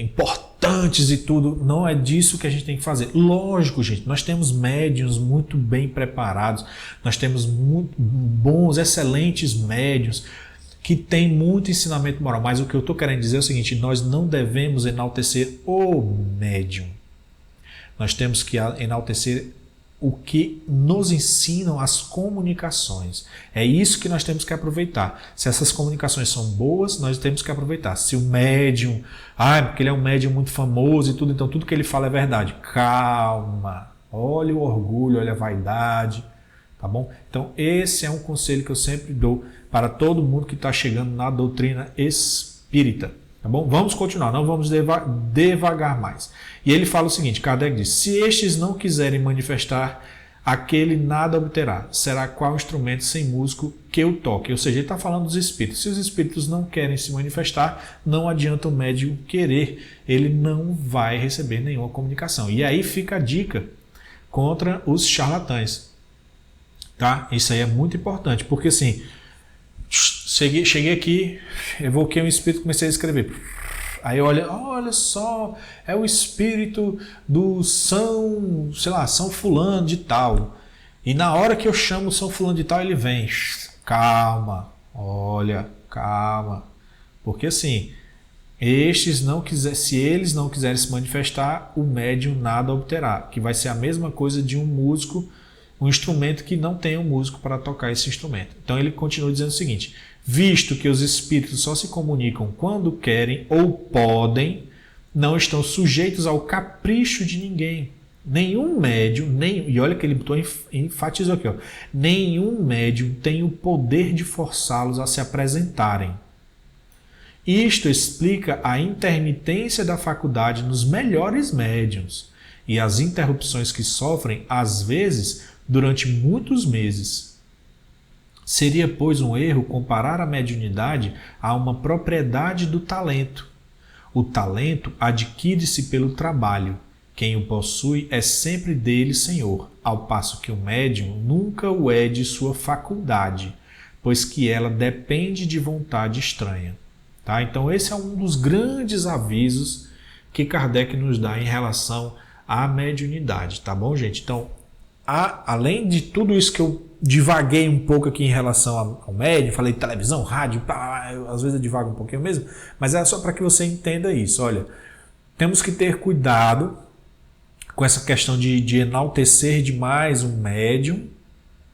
importantes e tudo. Não é disso que a gente tem que fazer. Lógico, gente, nós temos médiuns muito bem preparados, nós temos muito bons, excelentes médiuns que têm muito ensinamento moral, mas o que eu estou querendo dizer é o seguinte: nós não devemos enaltecer o médium, nós temos que enaltecer o que nos ensinam as comunicações. É isso que nós temos que aproveitar. Se essas comunicações são boas, nós temos que aproveitar. Se o médium, porque ele é um médium muito famoso e tudo, então tudo que ele fala é verdade. Calma, olha o orgulho, olha a vaidade, tá bom? Então esse é um conselho que eu sempre dou para todo mundo que está chegando na doutrina espírita. Tá bom? Vamos continuar, não vamos devagar mais. E ele fala o seguinte, Kardec diz: se estes não quiserem manifestar, aquele nada obterá. Será qual instrumento sem músico que o toque? Ou seja, ele está falando dos espíritos. Se os espíritos não querem se manifestar, não adianta o médium querer. Ele não vai receber nenhuma comunicação. E aí fica a dica contra os charlatães. Tá? Isso aí é muito importante, porque assim, cheguei aqui, evoquei um espírito e comecei a escrever. Aí olha só, é o espírito do São fulano de tal. E na hora que eu chamo São fulano de tal, ele vem. Calma, calma. Porque assim, se eles não quiserem se manifestar, o médium nada obterá. Que vai ser a mesma coisa de um músico, um instrumento que não tem um músico para tocar esse instrumento. Então ele continua dizendo o seguinte: visto que os espíritos só se comunicam quando querem ou podem, não estão sujeitos ao capricho de ninguém. Nenhum médium, e olha que ele enfatizou aqui, nenhum médium tem o poder de forçá-los a se apresentarem. Isto explica a intermitência da faculdade nos melhores médiuns e as interrupções que sofrem, às vezes, durante muitos meses. Seria, pois, um erro comparar a mediunidade a uma propriedade do talento. O talento adquire-se pelo trabalho. Quem o possui é sempre dele senhor, ao passo que o médium nunca o é de sua faculdade, pois que ela depende de vontade estranha. Tá? Então esse é um dos grandes avisos que Kardec nos dá em relação à mediunidade. Tá bom, gente? Então, além de tudo isso que eu divaguei um pouco aqui em relação ao médium, falei televisão, rádio, às vezes eu divago um pouquinho mesmo, mas é só para que você entenda isso. Olha, temos que ter cuidado com essa questão de enaltecer demais um médium,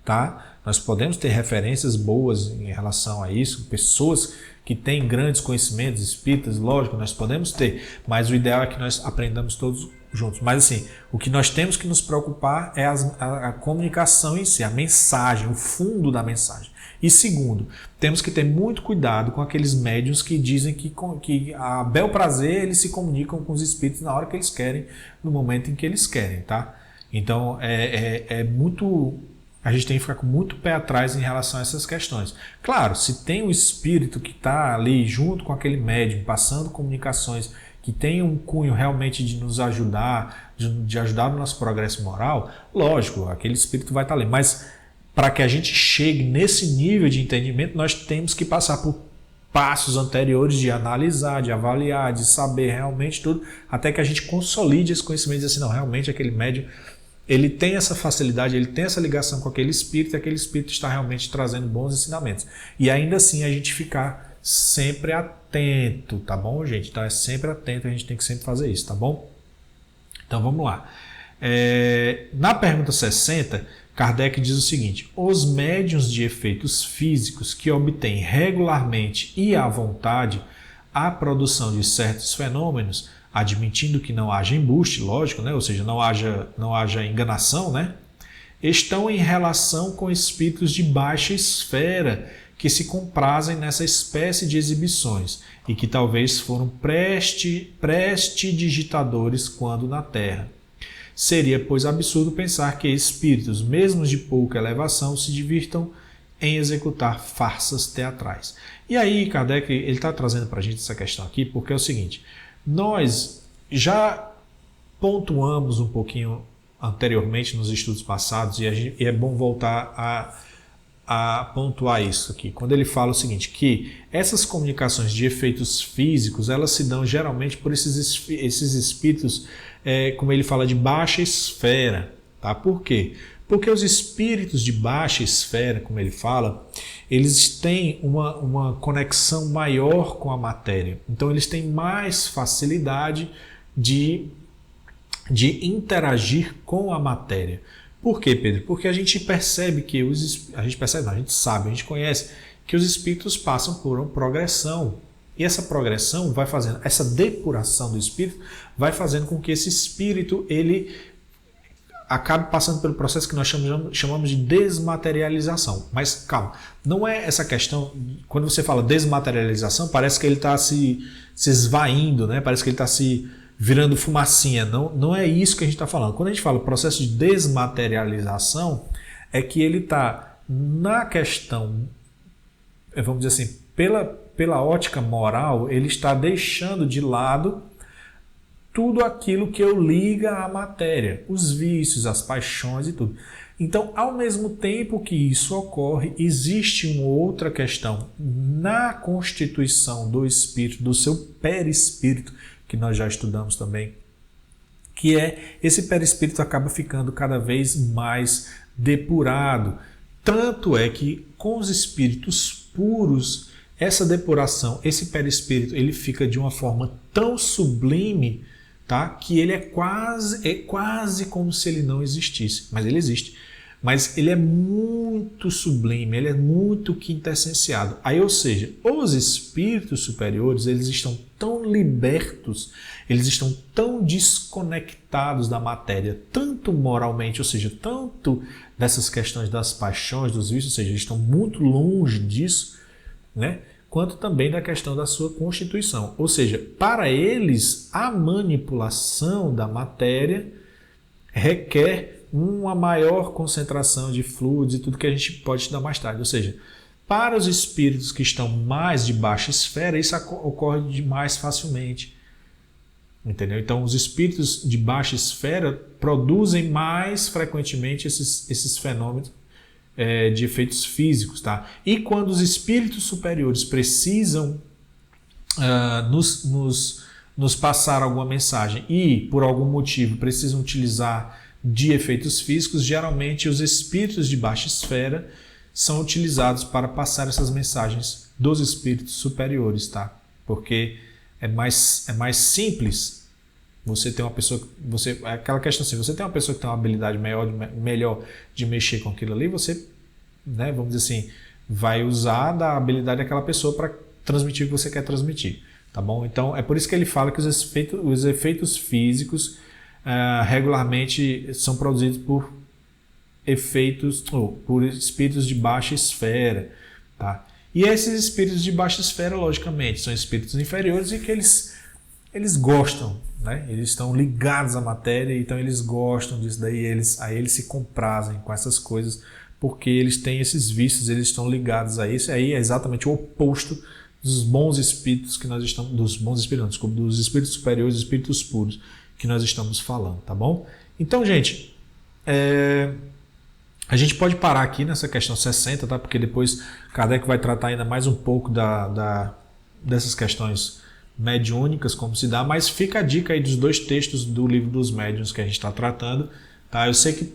tá? Nós podemos ter referências boas em relação a isso, pessoas que têm grandes conhecimentos espíritas, lógico, nós podemos ter, mas o ideal é que nós aprendamos todos juntos. Mas assim, o que nós temos que nos preocupar é a comunicação em si, a mensagem, o fundo da mensagem. E segundo, temos que ter muito cuidado com aqueles médiuns que dizem que a bel prazer eles se comunicam com os espíritos na hora que eles querem, no momento em que eles querem, tá? Então a gente tem que ficar com muito pé atrás em relação a essas questões. Claro, se tem um espírito que está ali junto com aquele médium, passando comunicações, que tem um cunho realmente de nos ajudar, de ajudar no nosso progresso moral, lógico, aquele espírito vai estar ali. Mas para que a gente chegue nesse nível de entendimento, nós temos que passar por passos anteriores de analisar, de avaliar, de saber realmente tudo, até que a gente consolide esse conhecimento e dizer assim, não, realmente aquele médium ele tem essa facilidade, ele tem essa ligação com aquele espírito, e aquele espírito está realmente trazendo bons ensinamentos. E ainda assim a gente ficar sempre atento, tá bom, gente? Então é sempre atento, a gente tem que sempre fazer isso, tá bom? Então vamos lá. Na pergunta 60, Kardec diz o seguinte: os médiuns de efeitos físicos que obtêm regularmente e à vontade a produção de certos fenômenos, admitindo que não haja embuste, lógico, né? Ou seja, não haja enganação, né? Estão em relação com espíritos de baixa esfera que se comprazem nessa espécie de exibições e que talvez foram prestidigitadores quando na Terra. Seria, pois, absurdo pensar que espíritos, mesmo de pouca elevação, se divirtam em executar farsas teatrais. E aí, Kardec está trazendo para a gente essa questão aqui, porque é o seguinte: nós já pontuamos um pouquinho anteriormente nos estudos passados, e é bom voltar a pontuar isso aqui, quando ele fala o seguinte, que essas comunicações de efeitos físicos, elas se dão geralmente por esses espíritos, como ele fala, de baixa esfera. Tá? Por quê? Porque os espíritos de baixa esfera, como ele fala, eles têm uma conexão maior com a matéria. Então eles têm mais facilidade de interagir com a matéria. Por quê, Pedro? Porque a gente percebe que a gente sabe, a gente conhece que os espíritos passam por uma progressão. E essa progressão vai fazendo, essa depuração do espírito vai fazendo com que esse espírito ele acabe passando pelo processo que nós chamamos de desmaterialização. Mas calma, não é essa questão, quando você fala desmaterialização, parece que ele está se esvaindo, né? Parece que ele está se virando fumacinha. Não é isso que a gente está falando. Quando a gente fala processo de desmaterialização, é que ele está na questão, vamos dizer assim, pela ótica moral, ele está deixando de lado tudo aquilo que eu liga à matéria, os vícios, as paixões e tudo. Então, ao mesmo tempo que isso ocorre, existe uma outra questão na constituição do espírito, do seu perispírito, que nós já estudamos também, que é esse perispírito acaba ficando cada vez mais depurado. Tanto é que com os espíritos puros, essa depuração, esse perispírito, ele fica de uma forma tão sublime, tá? Que ele é quase como se ele não existisse, mas ele existe. Mas ele é muito sublime, ele é muito quintessenciado. Aí, ou seja, os espíritos superiores, eles estão tão libertos, eles estão tão desconectados da matéria, tanto moralmente, ou seja, tanto dessas questões das paixões, dos vícios, ou seja, eles estão muito longe disso, né? Quanto também da questão da sua constituição. Ou seja, para eles, a manipulação da matéria requer uma maior concentração de fluidos e tudo que a gente pode estudar mais tarde. Ou seja, para os espíritos que estão mais de baixa esfera, isso ocorre mais facilmente. Entendeu? Então, os espíritos de baixa esfera produzem mais frequentemente esses fenômenos de efeitos físicos. Tá? E quando os espíritos superiores precisam nos passar alguma mensagem e, por algum motivo, precisam utilizar de efeitos físicos, geralmente os espíritos de baixa esfera são utilizados para passar essas mensagens dos espíritos superiores, tá? Porque é mais simples você ter uma pessoa, aquela questão assim, você tem uma pessoa que tem uma habilidade melhor de mexer com aquilo ali, você, né, vamos dizer assim, vai usar da habilidade daquela pessoa para transmitir o que você quer transmitir, tá bom? Então é por isso que ele fala que os efeitos físicos regularmente são produzidos por por espíritos de baixa esfera, tá? E esses espíritos de baixa esfera, logicamente, são espíritos inferiores e que eles gostam, né? Eles estão ligados à matéria, então eles gostam disso daí, eles se comprazem com essas coisas, porque eles têm esses vícios, eles estão ligados a isso. Aí é exatamente o oposto dos bons espíritos que nós estamos, dos espíritos superiores, dos espíritos puros que nós estamos falando, tá bom? Então, gente, a gente pode parar aqui nessa questão 60, tá? Porque depois Kardec vai tratar ainda mais um pouco dessas questões mediúnicas, como se dá, mas fica a dica aí dos 2 textos do Livro dos Médiuns que a gente está tratando, tá? Eu sei que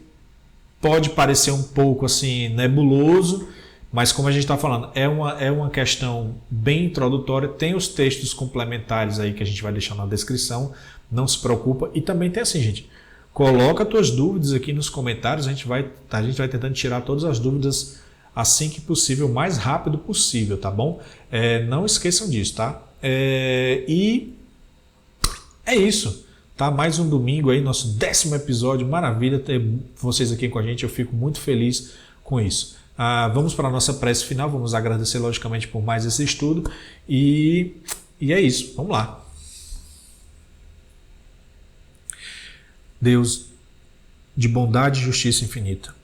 pode parecer um pouco assim nebuloso, mas como a gente está falando, é uma questão bem introdutória, tem os textos complementares aí que a gente vai deixar na descrição, não se preocupa, e também tem assim, gente, coloca as tuas dúvidas aqui nos comentários, a gente vai tentando tirar todas as dúvidas assim que possível, o mais rápido possível, tá bom? Não esqueçam disso, tá? E é isso, tá? Mais um domingo aí, nosso 10º episódio, maravilha ter vocês aqui com a gente, eu fico muito feliz com isso. Vamos para a nossa prece final, vamos agradecer logicamente por mais esse estudo e é isso, vamos lá. Deus de bondade e justiça infinita,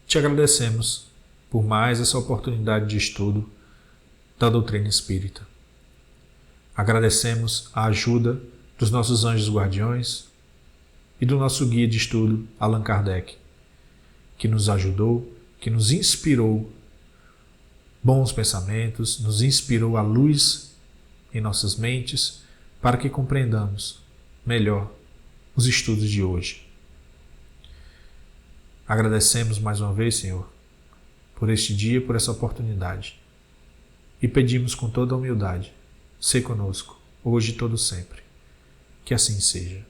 te agradecemos por mais essa oportunidade de estudo da doutrina espírita. Agradecemos a ajuda dos nossos anjos guardiões e do nosso guia de estudo, Allan Kardec, que nos ajudou, que nos inspirou bons pensamentos, nos inspirou a luz em nossas mentes para que compreendamos melhor os estudos de hoje. Agradecemos mais uma vez, Senhor, por este dia, por essa oportunidade. E pedimos com toda a humildade, sê conosco, hoje e todo sempre. Que assim seja.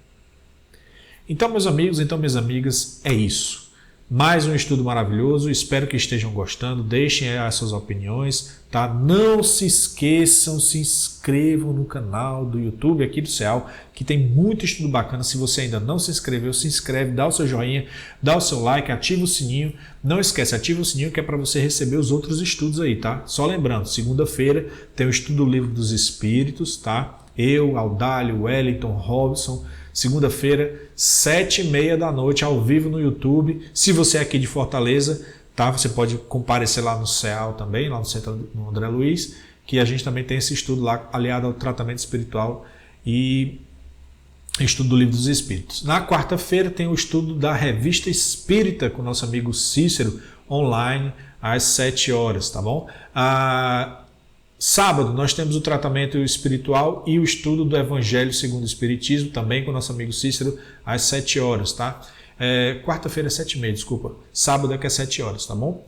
Então, meus amigos, minhas amigas, é isso. Mais um estudo maravilhoso, espero que estejam gostando, deixem as suas opiniões, tá? Não se esqueçam, se inscrevam no canal do YouTube aqui do CEAL, que tem muito estudo bacana. Se você ainda não se inscreveu, se inscreve, dá o seu joinha, dá o seu like, ativa o sininho. Não esquece, ativa o sininho que é para você receber os outros estudos aí, tá? Só lembrando, segunda-feira tem o estudo do Livro dos Espíritos, tá? Eu, Audálio, Wellington, Robson. Segunda-feira, 7h30 da noite, ao vivo no YouTube. Se você é aqui de Fortaleza, tá? Você pode comparecer lá no CEAL também, lá no Centro no André Luiz, que a gente também tem esse estudo lá, aliado ao tratamento espiritual e estudo do Livro dos Espíritos. Na quarta-feira tem o estudo da Revista Espírita com o nosso amigo Cícero, online, às 7 horas, tá bom? Sábado nós temos o tratamento espiritual e o estudo do Evangelho segundo o Espiritismo, também com o nosso amigo Cícero, às 7 horas, tá? Quarta-feira é 7h30, desculpa. Sábado é que é 7 horas, tá bom?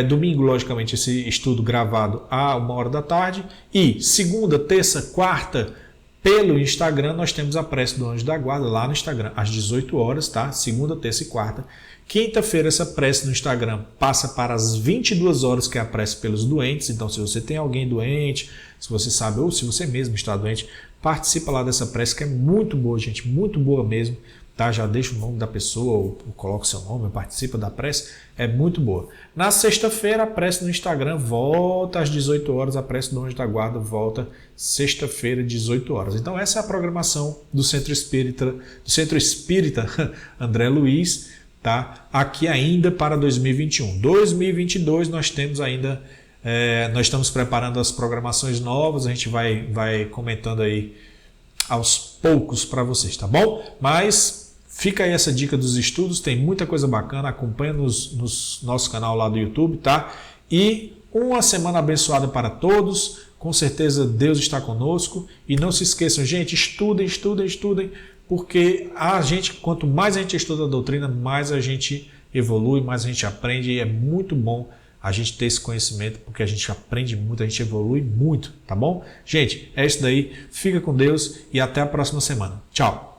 Domingo, logicamente, esse estudo gravado a 1h da tarde. E segunda, terça, quarta, pelo Instagram, nós temos a prece do Anjo da Guarda lá no Instagram, às 18 horas, tá? Segunda, terça e quarta. Quinta-feira, essa prece no Instagram passa para as 22 horas, que é a prece pelos doentes. Então, se você tem alguém doente, se você sabe, ou se você mesmo está doente, participa lá dessa prece, que é muito boa, gente, muito boa mesmo. Tá? Já deixa o nome da pessoa, ou coloca o seu nome, participa da prece, é muito boa. Na sexta-feira, a prece no Instagram volta às 18 horas, a prece do Anjo da Guarda volta sexta-feira, 18 horas. Então, essa é a programação do Centro Espírita André Luiz, tá? Aqui ainda para 2021. 2022 nós temos ainda, nós estamos preparando as programações novas, a gente vai comentando aí aos poucos para vocês, tá bom? Mas fica aí essa dica dos estudos, tem muita coisa bacana, acompanha no nosso canal lá do YouTube, tá? E uma semana abençoada para todos, com certeza Deus está conosco, e não se esqueçam, gente, estudem, porque quanto mais a gente estuda a doutrina, mais a gente evolui, mais a gente aprende, e é muito bom a gente ter esse conhecimento, porque a gente aprende muito, a gente evolui muito, tá bom? Gente, é isso daí, fica com Deus e até a próxima semana. Tchau!